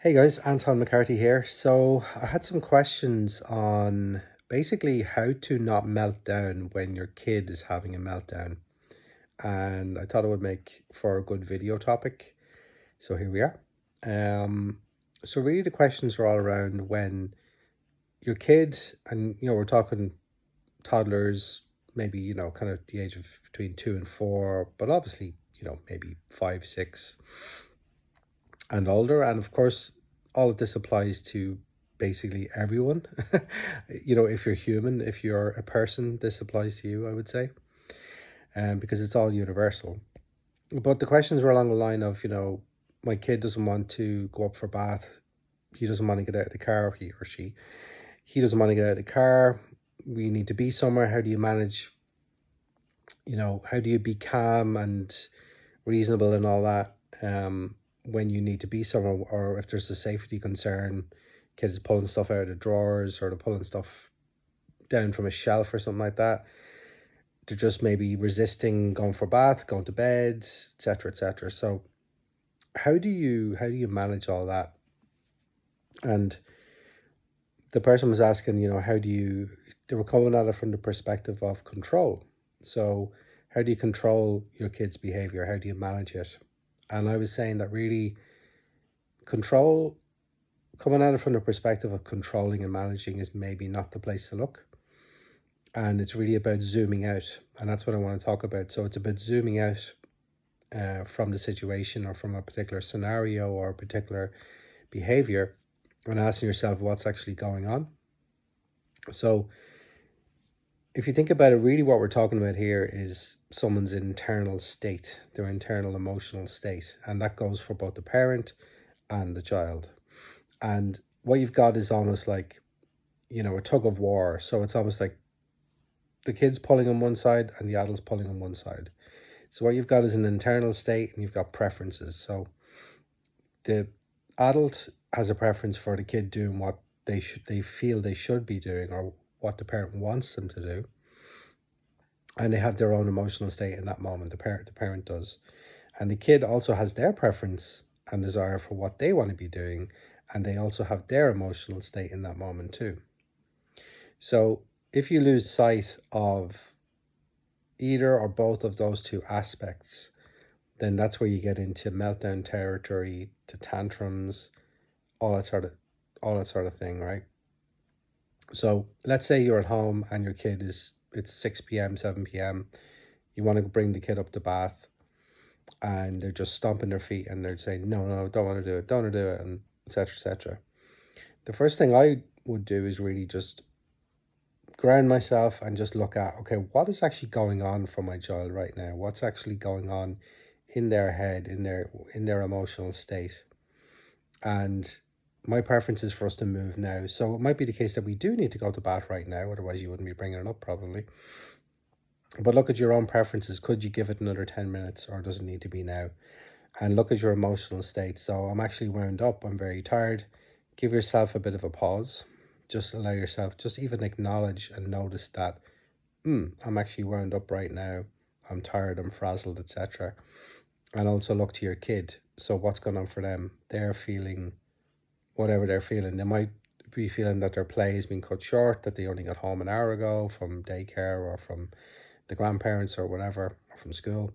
Hey guys, Anton McCarthy here. So I had some questions on basically how to not melt down when your kid is having a meltdown. And I thought it would make for a good video topic. So here we are. Um, so really the questions are all around when your kid, and we're talking toddlers, maybe, kind of the age of between 2 and 4, but obviously, maybe 5, 6 and older. And of course, all of this applies to basically everyone. If you're human, if you're a person, this applies to you, I would say, because it's all universal. But the questions were along the line of, my kid doesn't want to go up for a bath. He doesn't want to get out of the car, he or she. He doesn't want to get out of the car. We need to be somewhere. How do you manage, how do you be calm and reasonable and all that? When you need to be somewhere, or if there's a safety concern, kids pulling stuff out of drawers or they're pulling stuff down from a shelf or something like that. They're just maybe resisting going for a bath, going to bed, etc., etc. So how do you manage all that? And the person was asking, how do you? They were coming at it from the perspective of control. So how do you control your kid's behavior? How do you manage it? And I was saying that really control, coming at it from the perspective of controlling and managing, is maybe not the place to look. And it's really about zooming out. And that's what I want to talk about. So it's about zooming out from the situation or from a particular scenario or a particular behavior and asking yourself what's actually going on. So if you think about it, really what we're talking about here is someone's internal state, their internal emotional state. And that goes for both the parent and the child. And what you've got is almost like, a tug of war. So it's almost like the kid's pulling on one side and the adult's pulling on one side. So what you've got is an internal state and you've got preferences. So the adult has a preference for the kid doing what they feel they should be doing, or what the parent wants them to do. And they have their own emotional state in that moment. The parent does. And the kid also has their preference and desire for what they want to be doing, and they also have their emotional state in that moment too. So if you lose sight of either or both of those two aspects, then that's where you get into meltdown territory, to tantrums, all that sort of thing, right? So let's say you're at home and your kid it's 6 p.m., 7 p.m. You want to bring the kid up to bath and they're just stomping their feet and they're saying, no, no, don't want to do it, don't want to do it, and etc., etc. The first thing I would do is really just ground myself and just look at, okay, what is actually going on for my child right now? What's actually going on in their head, in their emotional state? And my preference is for us to move now. So it might be the case that we do need to go to bath right now, otherwise you wouldn't be bringing it up probably. But look at your own preferences. Could you give it another 10 minutes, or does it need to be now? And look at your emotional state. So I'm actually wound up, I'm very tired. Give yourself a bit of a pause. Just allow yourself, just even acknowledge and notice that, I'm actually wound up right now. I'm tired, I'm frazzled, etc. And also look to your kid. So what's going on for them? They're feeling whatever they're feeling. They might be feeling that their play has been cut short, that they only got home an hour ago from daycare or from the grandparents or whatever, or from school.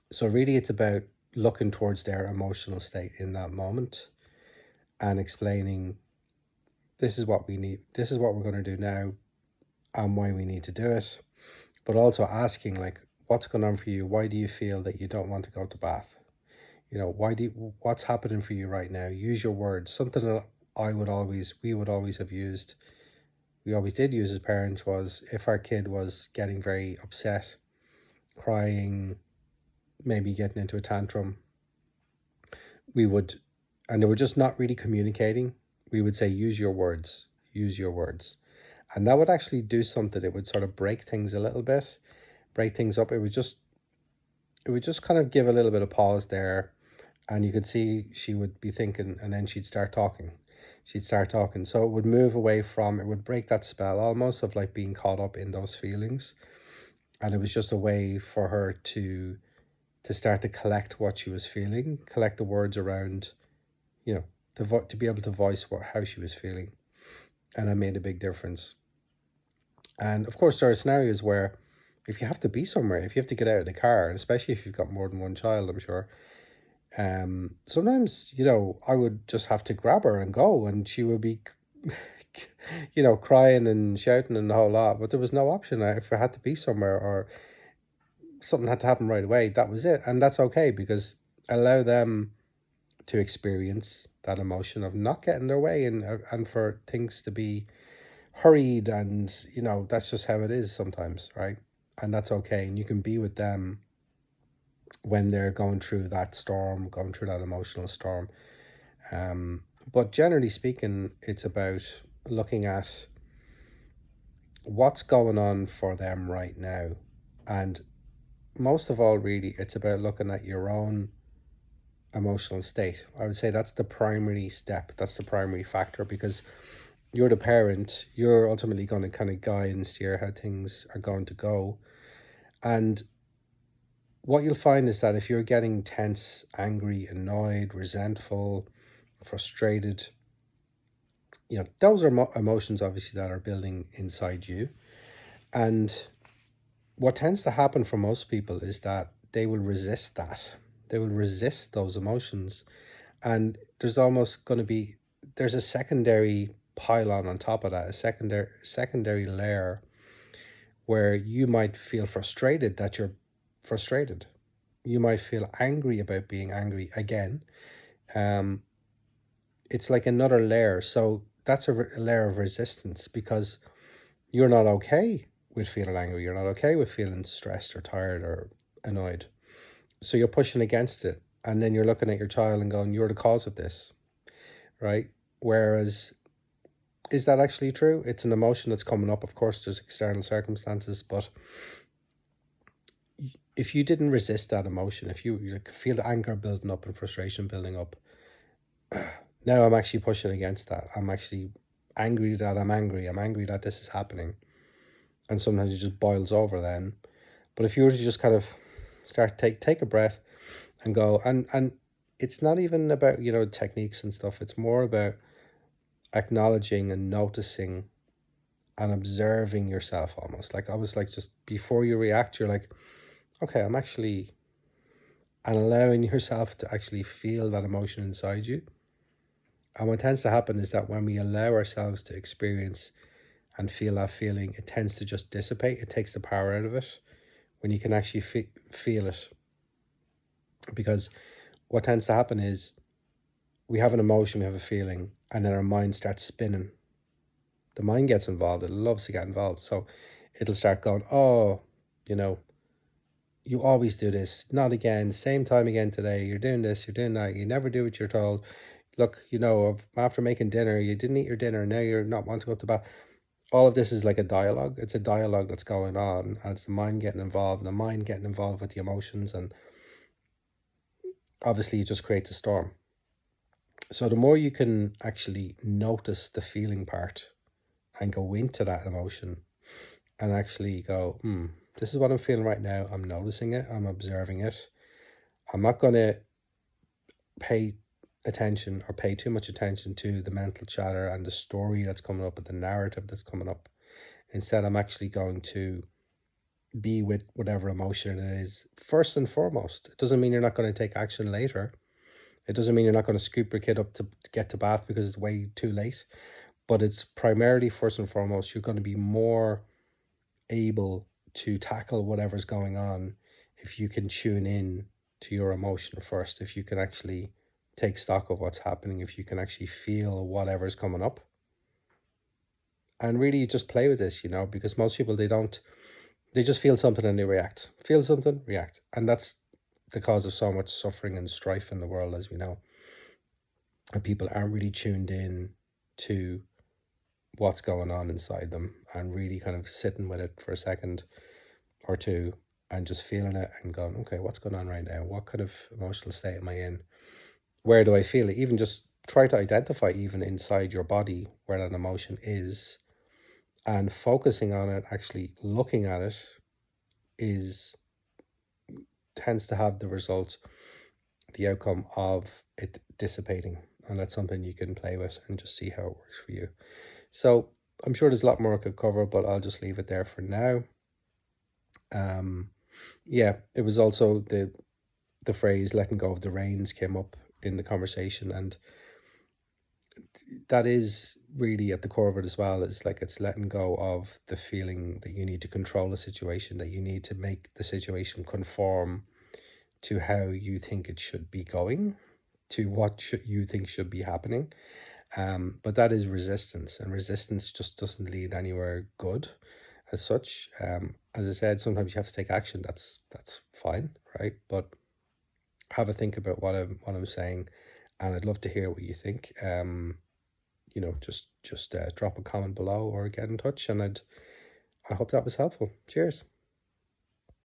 So really it's about looking towards their emotional state in that moment and explaining, this is what we need, this is what we're going to do now and why we need to do it. But also asking, like, what's going on for you? Why do you feel that you don't want to go to bath? What's happening for you right now? Use your words. Something that we would always have used, we always did use as parents, was if our kid was getting very upset, crying, maybe getting into a tantrum, we would, and they were just not really communicating, we would say, use your words, use your words. And that would actually do something. It would sort of break things a little bit, break things up. It would just kind of give a little bit of pause there. And you could see she would be thinking, and then she'd start talking. So it would move away from, it would break that spell almost of like being caught up in those feelings. And it was just a way for her to start to collect what she was feeling, collect the words around, you know, to be able to voice how she was feeling. And it made a big difference. And of course, there are scenarios where if you have to be somewhere, if you have to get out of the car, and especially if you've got more than one child, I'm sure, sometimes, I would just have to grab her and go, and she would be, crying and shouting and the whole lot. But there was no option. If I had to be somewhere or something had to happen right away, that was it. And that's okay, because allow them to experience that emotion of not getting their way, and for things to be hurried, and that's just how it is sometimes, right? And that's okay, and you can be with them when they're going through that storm, going through that emotional storm. But generally speaking, it's about looking at what's going on for them right now. And most of all, really, it's about looking at your own emotional state. I would say that's the primary step, that's the primary factor, because you're the parent, you're ultimately going to kind of guide and steer how things are going to go. And what you'll find is that if you're getting tense, angry, annoyed, resentful, frustrated, those are emotions obviously that are building inside you. And what tends to happen for most people is that they will resist that. They will resist those emotions. And there's a secondary pylon on top of that, a secondary layer where you might feel frustrated that you're frustrated. You might feel angry about being angry again. Um, it's like another layer. So that's a layer of resistance, because you're not okay with feeling angry. You're not okay with feeling stressed or tired or annoyed. So you're pushing against it. And then you're looking at your child and going, you're the cause of this, right? Whereas, is that actually true? It's an emotion that's coming up. Of course, there's external circumstances, but if you didn't resist that emotion, if you feel the anger building up and frustration building up, now I'm actually pushing against that. I'm actually angry that I'm angry. I'm angry that this is happening. And sometimes it just boils over then. But if you were to just kind of start, take a breath and go, and it's not even about, techniques and stuff. It's more about acknowledging and noticing and observing yourself, almost like, I was like, just before you react, you're like, okay, I'm actually, and allowing yourself to actually feel that emotion inside you. And what tends to happen is that when we allow ourselves to experience and feel that feeling, it tends to just dissipate. It takes the power out of it when you can actually feel it. Because what tends to happen is we have an emotion, we have a feeling, and then our mind starts spinning. The mind gets involved. It loves to get involved. So it'll start going, oh, you know, you always do this. Not again. Same time again today. You're doing this. You're doing that. You never do what you're told. Look, after making dinner, you didn't eat your dinner. Now you're not wanting to go to bed. All of this is like a dialogue. It's a dialogue that's going on, and it's the mind getting involved, and the mind getting involved with the emotions, and obviously it just creates a storm. So the more you can actually notice the feeling part and go into that emotion and actually go, this is what I'm feeling right now. I'm noticing it. I'm observing it. I'm not going to pay attention or pay too much attention to the mental chatter and the story that's coming up and the narrative that's coming up. Instead, I'm actually going to be with whatever emotion it is first and foremost. It doesn't mean you're not going to take action later. It doesn't mean you're not going to scoop your kid up to get to bath because it's way too late. But it's primarily, first and foremost, you're going to be more able to tackle whatever's going on if you can tune in to your emotion first, if you can actually take stock of what's happening, if you can actually feel whatever's coming up. And really just play with this, because most people, they just feel something and they react. Feel something, react. And that's the cause of so much suffering and strife in the world, as we know. And people aren't really tuned in to what's going on inside them and really kind of sitting with it for a second or two and just feeling it and going, okay, what's going on right now? What kind of emotional state am I in? Where do I feel it? Even just try to identify even inside your body where that emotion is, and focusing on it, actually looking at it, tends to have the result, the outcome of it dissipating. and that's something you can play with and just see how it works for you. So I'm sure there's a lot more I could cover, but I'll just leave it there for now. Um, yeah, it was also the phrase "letting go of the reins" came up in the conversation, and that is really at the core of it as well. Is like it's letting go of the feeling that you need to control the situation, that you need to make the situation conform to how you think it should be going, to what you think should be happening. But that is resistance, and resistance just doesn't lead anywhere good as such. As I said, sometimes you have to take action. That's fine, right? But have a think about what I'm saying, and I'd love to hear what you think. Just drop a comment below or get in touch, and I hope that was helpful. Cheers.